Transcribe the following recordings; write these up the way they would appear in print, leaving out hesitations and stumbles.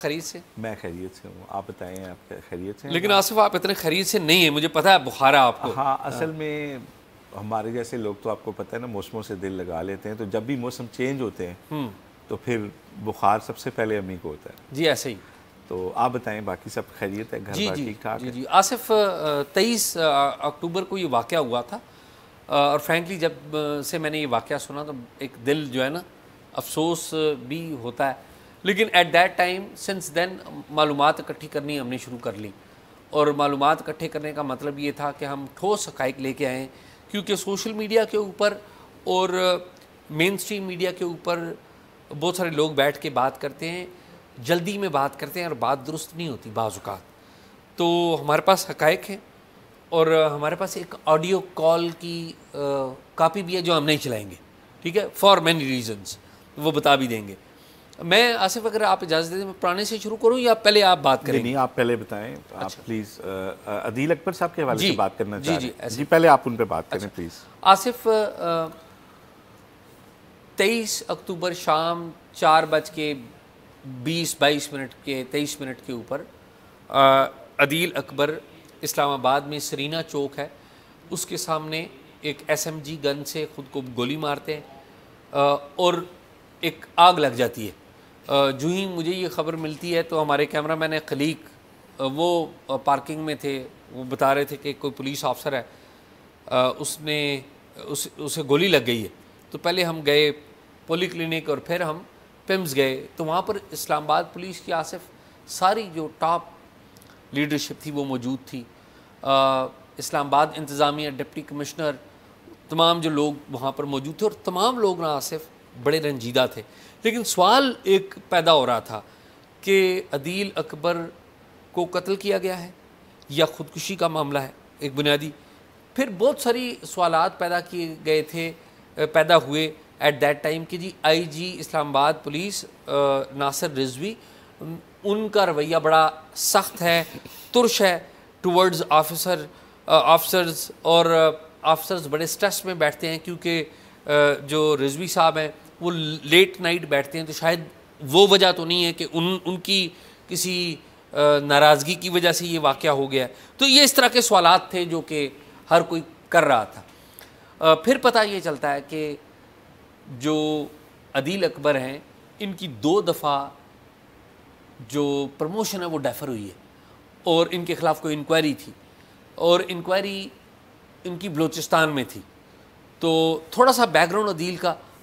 खरीद से? मैं खैरियत से हूँ, आप बताएं आप खैरियत से हैं? लेकिन आसिफ आप इतने खरीद से नहीं है, मुझे पता है बुखार है आपको। हाँ, असल में हमारे जैसे लोग तो आपको पता है ना मौसमों से दिल लगा लेते हैं, तो जब भी मौसम चेंज होते हैं तो फिर बुखार सबसे पहले अम्मी को होता है। जी ऐसे ही। तो आप बताएं बाकी सब खैरियत है, घर बार ठीक ठाक है? जी आसिफ 23 अक्टूबर को ये वाक़या हुआ था और फ्रैंकली जब से मैंने ये वाक़या सुना तो एक दिल जो है ना अफसोस भी होता है, लेकिन at that time since then मालूमात इकट्ठी करनी हमने शुरू कर ली और मालूमात इकट्ठे करने का मतलब ये था कि हम ठोस हक़ाइक़ लेके आएँ, क्योंकि सोशल मीडिया के ऊपर और मेन स्ट्रीम मीडिया के ऊपर बहुत सारे लोग बैठ के बात करते हैं, जल्दी में बात करते हैं और बात दुरुस्त नहीं होती बाज़ औक़ात। तो हमारे पास हक़ाइक़ हैं और हमारे पास एक ऑडियो कॉल की कापी भी है जो हम नहीं चलाएंगे, ठीक है, फॉर मैनी रीज़न्स, वो बता भी देंगे। मैं आसिफ अगर आप इजाज़त दें मैं पुराने से शुरू करूं या पहले आप बात करेंगे? नहीं, आप पहले बताएं। अच्छा। आप प्लीज़ अदील अकबर साहब के हवाले से बात करना चाह रहे हैं? जी पहले आप उन पर बात करें। अच्छा। प्लीज़ आसिफ 23 अक्टूबर शाम 4:20-22 के 23 मिनट के ऊपर अदील अकबर इस्लामाबाद में सरीना चौक है, उसके सामने एक SMG गन से ख़ुद को गोली मारते हैं और एक आग लग जाती है। जो ही मुझे ये ख़बर मिलती है तो हमारे कैमरा मैन खलीक वो पार्किंग में थे, वो बता रहे थे कि कोई पुलिस ऑफिसर है उसे गोली लग गई है। तो पहले हम गए पोली क्लिनिक और फिर हम पिम्स गए, तो वहाँ पर इस्लामाबाद पुलिस की आसिफ सारी जो टॉप लीडरशिप थी वो मौजूद थी। इस्लामाबाद इंतज़ामिया, डिप्टी कमिश्नर, तमाम जो लोग वहाँ पर मौजूद थे और तमाम लोग ना आसिफ बड़े रंजीदा थे। लेकिन सवाल एक पैदा हो रहा था कि अदील अकबर को कत्ल किया गया है या ख़ुदकुशी का मामला है, एक बुनियादी। फिर बहुत सारी सवालात पैदा हुए एट दैट टाइम कि जी IG इस्लामाबाद पुलिस नासिर रिजवी, उनका रवैया बड़ा सख्त है, तुर्श है टूवर्ड्स ऑफिसर्स और ऑफिसर्स बड़े स्ट्रेस में बैठते हैं क्योंकि जो रिजवी साहब हैं वो लेट नाइट बैठते हैं, तो शायद वो वजह तो नहीं है कि उनकी किसी नाराज़गी की वजह से ये वाक़या हो गया। तो ये इस तरह के सवालात थे जो कि हर कोई कर रहा था। फिर पता ये चलता है कि जो अदील अकबर हैं इनकी 2 दफ़ा जो प्रमोशन है वो डेफर हुई है और इनके ख़िलाफ़ कोई इंक्वायरी थी और इंक्वायरी इनकी बलूचिस्तान में थी। तो थोड़ा सा बैकग्राउंड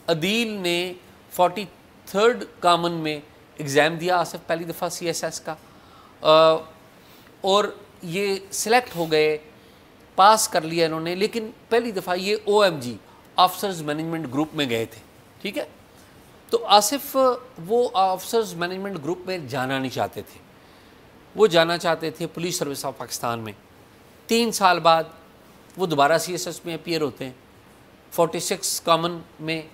अदील ने 43rd कॉमन में एग्ज़ाम दिया आसिफ, पहली दफ़ा CSS का, और ये सिलेक्ट हो गए, पास कर लिया इन्होंने, लेकिन पहली दफ़ा ये OMG ऑफिसर्स मैनेजमेंट ग्रुप में गए थे, ठीक है। तो आसिफ वो ऑफिसर्स मैनेजमेंट ग्रुप में जाना नहीं चाहते थे, वो जाना चाहते थे पुलिस सर्विस ऑफ पाकिस्तान में। 3 साल बाद वो दोबारा CSS में अपीयर होते हैं 46 कॉमन में,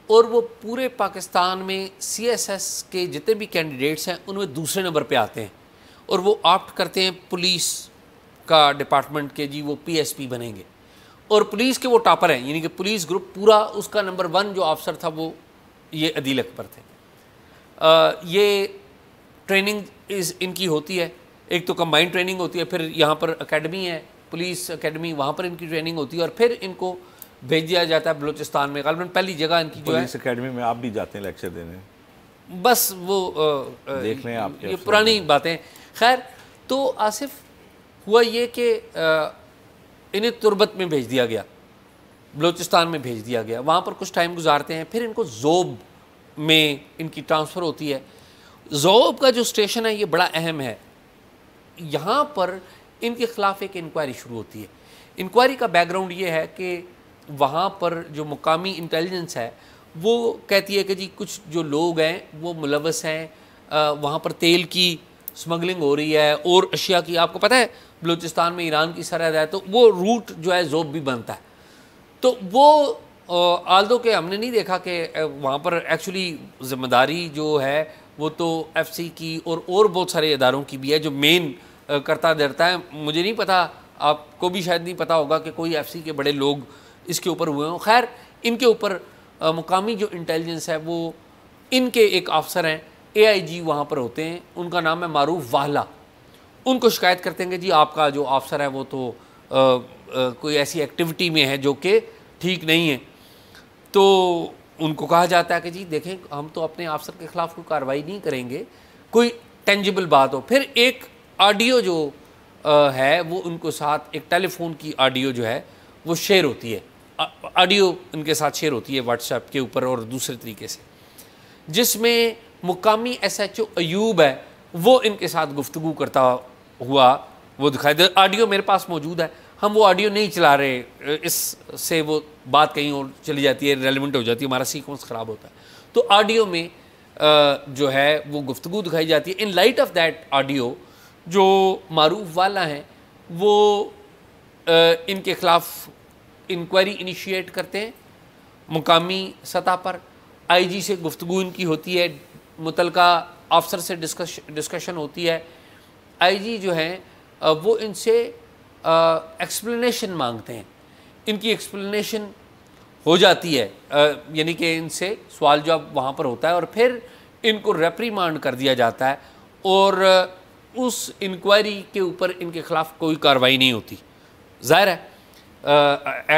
और वो पूरे पाकिस्तान में CSS के जितने भी कैंडिडेट्स हैं उनमें दूसरे नंबर पे आते हैं और वो ऑप्ट करते हैं पुलिस का डिपार्टमेंट के, जी वो PSP बनेंगे और पुलिस के वो टॉपर हैं, यानी कि पुलिस ग्रुप पूरा उसका नंबर 1 जो ऑफिसर था वो ये अदील अकबर थे। ये ट्रेनिंग इनकी होती है, एक तो कंबाइंड ट्रेनिंग होती है, फिर यहाँ पर एकेडमी है पुलिस एकेडमी, वहाँ पर इनकी ट्रेनिंग होती है और फिर इनको भेज दिया जाता है बलूचिस्तान में। गालिबन पहली जगह इनकी जो है पुलिस एकेडमी में आप भी जाते हैं लेक्चर देने, बस वो देख लें आप, ये पुरानी बातें। खैर, तो आसिफ हुआ ये कि इन्हें तुर्बत में भेज दिया गया, बलूचिस्तान में भेज दिया गया, वहाँ पर कुछ टाइम गुजारते हैं, फिर इनको ज़ोब में इनकी ट्रांसफ़र होती है। ज़ोब का जो स्टेशन है ये बड़ा अहम है, यहाँ पर इनके ख़िलाफ़ एक इंक्वायरी शुरू होती है। इंक्वायरी का बैकग्राउंड ये है कि वहाँ पर जो मुकामी इंटेलिजेंस है वो कहती है कि जी कुछ जो लोग हैं वो मुलव्वस हैं, वहाँ पर तेल की स्मगलिंग हो रही है और अशिया की, आपको पता है बलूचिस्तान में ईरान की सरहद है, तो वो रूट जो है ज़ोब भी बनता है। तो वो आल्दो के हमने नहीं देखा कि वहाँ पर एक्चुअली ज़िम्मेदारी जो है वो तो FC की और बहुत सारे इदारों की भी है जो मेन करता धरता है। मुझे नहीं पता, आपको भी शायद नहीं पता होगा कि कोई FC के बड़े लोग इसके ऊपर हुए हों। खैर, इनके ऊपर मुकामी जो इंटेलिजेंस है वो इनके एक अफसर हैं AIG वहाँ पर होते हैं, उनका नाम है मारूफ वाहला। उनको शिकायत करते हैं कि जी आपका जो अफसर है वो तो कोई ऐसी एक्टिविटी में है जो कि ठीक नहीं है। तो उनको कहा जाता है कि जी देखें, हम तो अपने अफसर के ख़िलाफ़ कोई कार्रवाई नहीं करेंगे, कोई टेंजिबल बात हो। फिर एक ऑडियो जो है वो उनको साथ, एक टेलीफोन की ऑडियो जो है वो शेयर होती है, ऑडियो उनके साथ शेयर होती है व्हाट्सएप के ऊपर और दूसरे तरीके से, जिसमें मुकामी SHO अयूब है वो इनके साथ गुफ्तगू करता हुआ वो दिखाई दे। ऑडियो मेरे पास मौजूद है, हम वो ऑडियो नहीं चला रहे, इससे वो बात कहीं और चली जाती है, रेलेवेंट हो जाती है, हमारा सीक्वेंस ख़राब होता है। तो ऑडियो में जो है वो गुफ्तगू दिखाई जाती है। In light of that audio जो मारूफ वाला हैं वो इनके ख़िलाफ़ इंक्वायरी इनिशिएट करते हैं मुकामी सतह पर। IG से गुफ्तगू इनकी होती है, मुतलका अफसर से डिस्कशन होती है। IG जो हैं वो इनसे एक्सप्लेनेशन मांगते हैं, इनकी एक्सप्लेनेशन हो जाती है, यानी कि इनसे सवाल जवाब वहाँ पर होता है और फिर इनको रेप्रीमांड कर दिया जाता है और उस इंक्वायरी के ऊपर इनके ख़िलाफ़ कोई कार्रवाई नहीं होती। ज़ाहिर है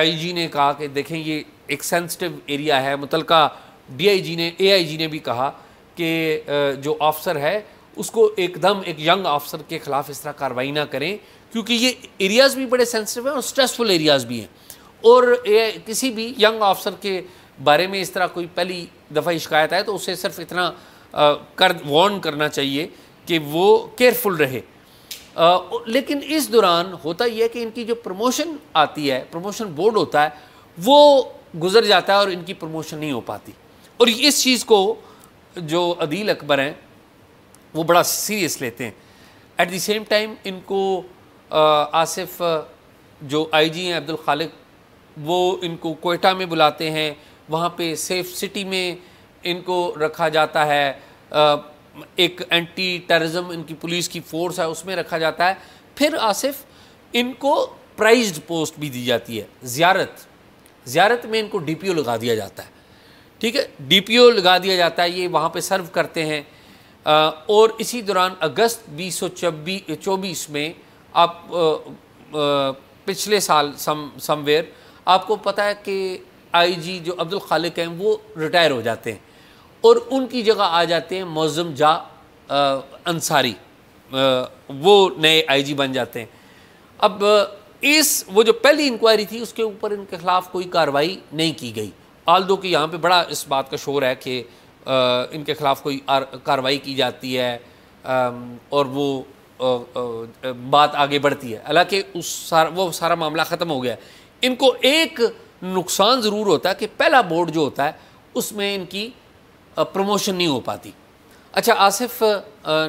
IG ने कहा कि देखें ये एक सेंसिटिव एरिया है, मुतलका DIG ने, AIG ने भी कहा कि जो अफसर है उसको एकदम एक यंग अफसर के ख़िलाफ़ इस तरह कार्रवाई ना करें, क्योंकि ये एरियाज़ भी बड़े सेंसिटिव हैं और स्ट्रेसफुल एरियाज़ भी हैं। और किसी भी यंग अफसर के बारे में इस तरह कोई पहली दफ़ा शिकायत आए तो उसे सिर्फ इतना वार्न करना चाहिए कि वो केयरफुल रहे। लेकिन इस दौरान होता यह है कि इनकी जो प्रमोशन आती है, प्रमोशन बोर्ड होता है, वो गुजर जाता है और इनकी प्रमोशन नहीं हो पाती। और इस चीज़ को जो अदील अकबर हैं वो बड़ा सीरियस लेते हैं। एट द सेम टाइम इनको आसिफ जो IG हैं अब्दुल खालिक, वो इनको कोयटा में बुलाते हैं, वहाँ पे सेफ सिटी में इनको रखा जाता है, एक एंटी टेररिज्म इनकी पुलिस की फोर्स है उसमें रखा जाता है। फिर आसिफ इनको प्राइज्ड पोस्ट भी दी जाती है, ज़ियारत में इनको DPO लगा दिया जाता है, ठीक है, DPO लगा दिया जाता है, ये वहाँ पे सर्व करते हैं। और इसी दौरान अगस्त 2024 में आप पिछले साल समवेयर आपको पता है कि IG जो अब्दुल खालिक हैं वो रिटायर हो जाते हैं और उनकी जगह आ जाते हैं मौज़म जा अंसारी, वो नए IG बन जाते हैं। अब वो जो पहली इंक्वायरी थी उसके ऊपर इनके ख़िलाफ़ कोई कार्रवाई नहीं की गई, आल्दो कि यहाँ पे बड़ा इस बात का शोर है कि इनके ख़िलाफ़ कोई कार्रवाई की जाती है और वो बात आगे बढ़ती है। हालांकि वो सारा मामला ख़त्म हो गया। इनको एक नुकसान ज़रूर होता है कि पहला बोर्ड जो होता है उसमें इनकी प्रमोशन नहीं हो पाती। अच्छा, आसिफ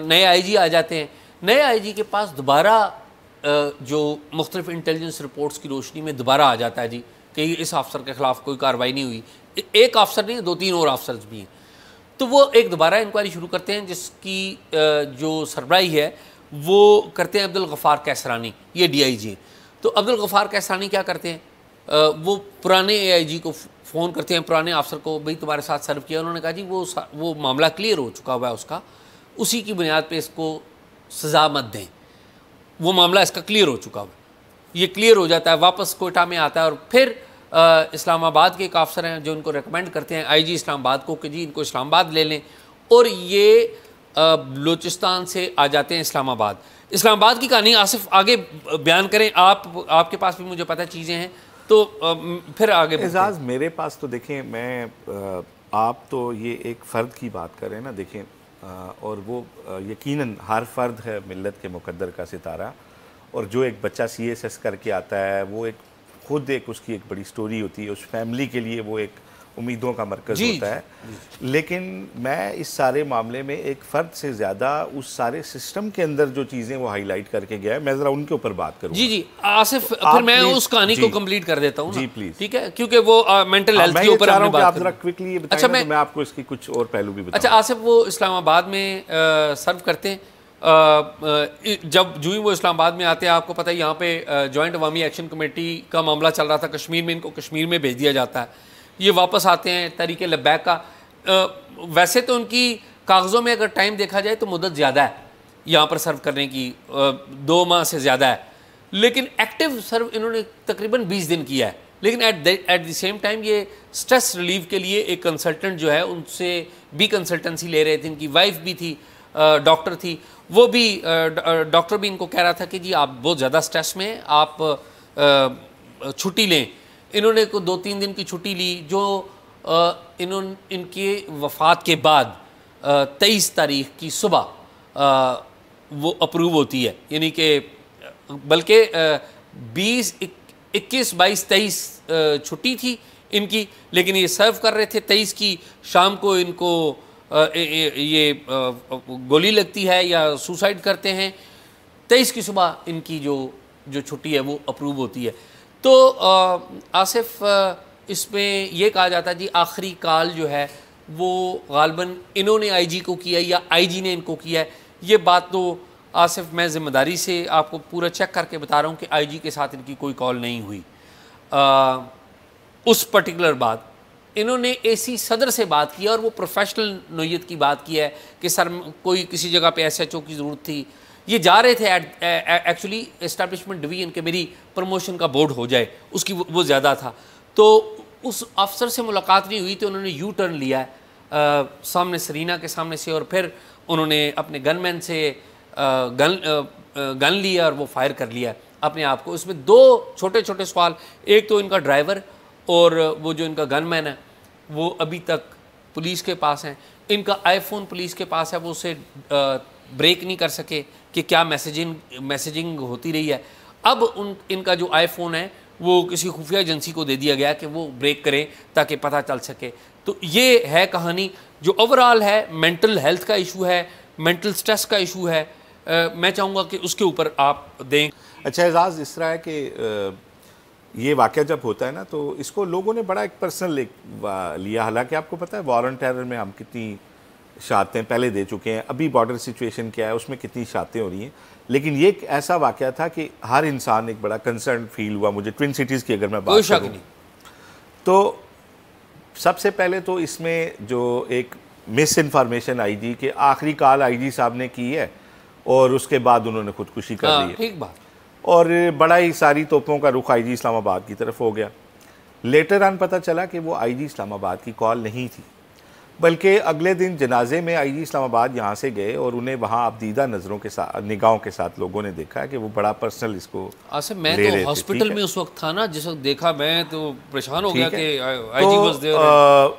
नए IG आ जाते हैं, नए IG के पास दोबारा जो मुख्तलिफ इंटेलिजेंस रिपोर्ट्स की रोशनी में दोबारा आ जाता है जी कि इस अफसर के ख़िलाफ़ कोई कार्रवाई नहीं हुई। एक अफसर नहीं, 2-3 और अफसर्स भी हैं। तो वो एक दोबारा इंक्वायरी शुरू करते हैं जिसकी जो सरबराही है वो करते हैं अब्दुल गफ़ार कैसरानी, ये DIG हैं। तो अब्दुल गफ़ार कैसरानी क्या करते हैं, वो पुराने AIG को फ़ोन करते हैं, पुराने अफसर को, भाई तुम्हारे साथ सर्व किया। उन्होंने कहा जी वो मामला क्लियर हो चुका हुआ है उसका, उसी की बुनियाद पे इसको सज़ा मत दें, वो मामला इसका क्लियर हो चुका हुआ है। ये क्लियर हो जाता है, वापस कोयटा में आता है और फिर इस्लामाबाद के एक अफसर हैं जो इनको रेकमेंड करते हैं IG इस्लामाबाद को कि जी इनको इस्लामाबाद ले लें, और ये बलूचिस्तान से आ जाते हैं इस्लामाबाद की कहानी आसिफ आगे बयान करें, आपके पास भी मुझे पता चीज़ें हैं तो फिर आगे। एजाज़ मेरे पास तो देखें, मैं आप तो ये एक फ़र्द की बात कर रहे हैं ना, देखें और वो यकीनन हर फ़र्द है मिल्लत के मुकद्दर का सितारा, और जो एक बच्चा CSS करके आता है वो एक खुद एक उसकी एक बड़ी स्टोरी होती है, उस फैमिली के लिए वो एक उम्मीदों का मरकज़ होता है। लेकिन मैं इस सारे मामले में एक फ़र्द से ज़्यादा उस सारे सिस्टम के अंदर जो चीज़ें वो हाईलाइट करके गया है, मैं ज़रा उनके ऊपर बात करूँ। जी आसिफ, फिर मैं उस कहानी को कंप्लीट कर देता हूँ जी प्लीज़, ठीक है, क्योंकि वो मेंटल हेल्थ के ऊपर हमने बात ज़रा क्विकली ये बताएं। अच्छा, मैं आपको इसकी कुछ और पहलू भी बताऊँ। अच्छा आसिफ, वो इस्लामाबाद में सर्व करते हैं, जब जो ही वो इस्लामाबाद में आते हैं, आपको पता है यहाँ पे जॉइंट अवामी एक्शन कमेटी का मामला चल रहा था कश्मीर में, इनको कश्मीर में भेज दिया जाता है, ये वापस आते हैं तहरीक लब्बैक का। वैसे तो उनकी कागज़ों में अगर टाइम देखा जाए तो मुद्दत ज़्यादा है यहाँ पर सर्व करने की, 2 माह से ज़्यादा है, लेकिन एक्टिव सर्व इन्होंने तकरीबन 20 दिन किया है। लेकिन एट द सेम टाइम ये स्ट्रेस रिलीव के लिए एक कंसल्टेंट जो है उनसे भी कंसल्टेंसी ले रहे थे। इनकी वाइफ भी थी, डॉक्टर थी, वो भी डॉक्टर भी इनको कह रहा था कि जी आप बहुत ज़्यादा स्ट्रेस में हैं, आप छुट्टी लें। इन्होंने को 2-3 दिन की छुट्टी ली, जो इनके वफ़ात के बाद 23 तारीख की सुबह वो अप्रूव होती है, यानी कि बल्कि 20, 21, 22, 23 छुट्टी थी इनकी, लेकिन ये सर्व कर रहे थे। 23 की शाम को इनको ये गोली लगती है या सुसाइड करते हैं। 23 की सुबह इनकी जो छुट्टी है वो अप्रूव होती है। तो आसिफ, इसमें यह कहा जाता है जी आखिरी कॉल जो है वो गालबन इन्होंने आईजी को किया या आईजी ने इनको किया है। ये बात तो आसिफ मैं ज़िम्मेदारी से आपको पूरा चेक करके बता रहा हूँ कि आईजी के साथ इनकी कोई कॉल नहीं हुई। उस पर्टिकुलर बात इन्होंने एसी सदर से बात की और वो प्रोफेशनल नोयत की बात की है कि सर कोई किसी जगह पे एसएचओ की ज़रूरत थी। ये जा रहे थे एक्चुअली एस्टैब्लिशमेंट डिवीज़न के मेरी प्रमोशन का बोर्ड हो जाए, उसकी वो ज़्यादा था। तो उस अफसर से मुलाकात नहीं हुई तो उन्होंने यू टर्न लिया है सामने सरीना के सामने से, और फिर उन्होंने अपने गनमैन से गन लिया और वो फायर कर लिया अपने आप को। इसमें 2 छोटे छोटे सवाल, एक तो इनका ड्राइवर और वो जो इनका गनमैन है वो अभी तक पुलिस के पास हैं। इनका आईफोन पुलिस के पास है, वो उसे ब्रेक नहीं कर सके कि क्या मैसेजिंग होती रही है। अब इनका जो आईफोन है वो किसी खुफिया एजेंसी को दे दिया गया कि वो ब्रेक करें ताकि पता चल सके। तो ये है कहानी जो ओवरऑल है। मेंटल हेल्थ का इशू है, मेंटल स्ट्रेस का इशू है। मैं चाहूँगा कि उसके ऊपर आप दें। अच्छा एजाज़, इस तरह है कि ये वाक़या जब होता है ना तो इसको लोगों ने बड़ा एक पर्सनल लिया। हालांकि आपको पता है वॉर ऑन टेरर में हम कितनी शातें पहले दे चुके हैं, अभी बॉर्डर सिचुएशन क्या है उसमें कितनी शातें हो रही हैं, लेकिन ये एक ऐसा वाक़या था कि हर इंसान एक बड़ा कंसर्न फील हुआ। मुझे ट्विन सिटीज़ की अगर मैं बात करूँ तो सबसे पहले तो इसमें जो एक मिस इन्फॉर्मेशन आई जी कि आखिरी कॉल आईजी साहब ने की है और उसके बाद उन्होंने खुदकुशी कर ली है। ठीक बात। और बड़ा ही सारी तोपों का रुख आईजी इस्लामाबाद की तरफ हो गया। लेटर ऑन पता चला कि वो आईजी इस्लामाबाद की कॉल नहीं थी, बल्कि अगले दिन जनाजे में आईजी इस्लामाबाद यहाँ से गए और उन्हें वहाँ आपदीदा नज़रों के साथ, निगाहों के साथ लोगों ने देखा कि वो बड़ा पर्सनल इसको मैं तो हॉस्पिटल में उस वक्त था ना, जिस वक्त देखा मैं तो परेशान हो गया कि आईजी वाज देयर।